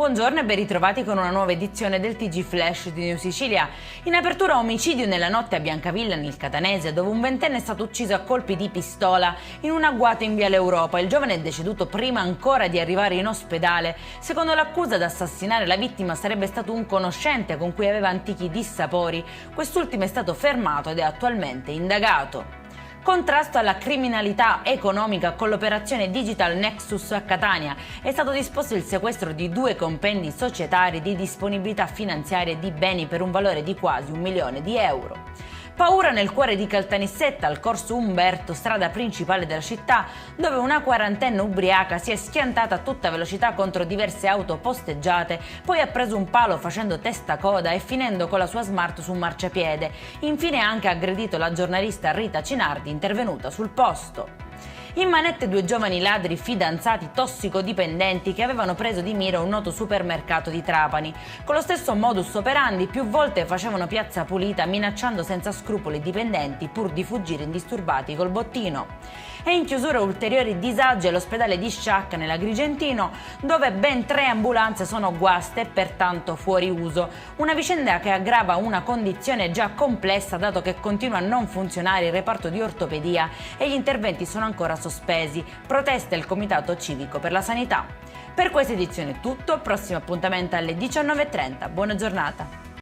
Buongiorno e ben ritrovati con una nuova edizione del TG Flash di New Sicilia. In apertura omicidio nella notte a Biancavilla, nel Catanese, dove un ventenne è stato ucciso a colpi di pistola in un agguato in Viale Europa. Il giovane è deceduto prima ancora di arrivare in ospedale. Secondo l'accusa, ad assassinare la vittima sarebbe stato un conoscente con cui aveva antichi dissapori. Quest'ultimo è stato fermato ed è attualmente indagato. Contrasto alla criminalità economica con l'operazione Digital Nexus a Catania. È stato disposto il sequestro di 2 compendi societari di disponibilità finanziarie di beni per un valore di quasi 1 milione di euro. Paura nel cuore di Caltanissetta, al corso Umberto, strada principale della città, dove una quarantenne ubriaca si è schiantata a tutta velocità contro diverse auto posteggiate, poi ha preso un palo facendo testa-coda e finendo con la sua Smart su un marciapiede. Infine ha anche aggredito la giornalista Rita Cinardi, intervenuta sul posto. In manette 2 giovani ladri fidanzati tossicodipendenti che avevano preso di mira un noto supermercato di Trapani. Con lo stesso modus operandi più volte facevano piazza pulita minacciando senza scrupoli i dipendenti pur di fuggire indisturbati col bottino. E in chiusura ulteriori disagi all'ospedale di Sciacca nell'Agrigentino, dove ben 3 ambulanze sono guaste e pertanto fuori uso. Una vicenda che aggrava una condizione già complessa dato che continua a non funzionare il reparto di ortopedia e gli interventi sono ancora sospesi. Protesta il Comitato Civico per la Sanità. Per questa edizione è tutto, prossimo appuntamento alle 19:30. Buona giornata.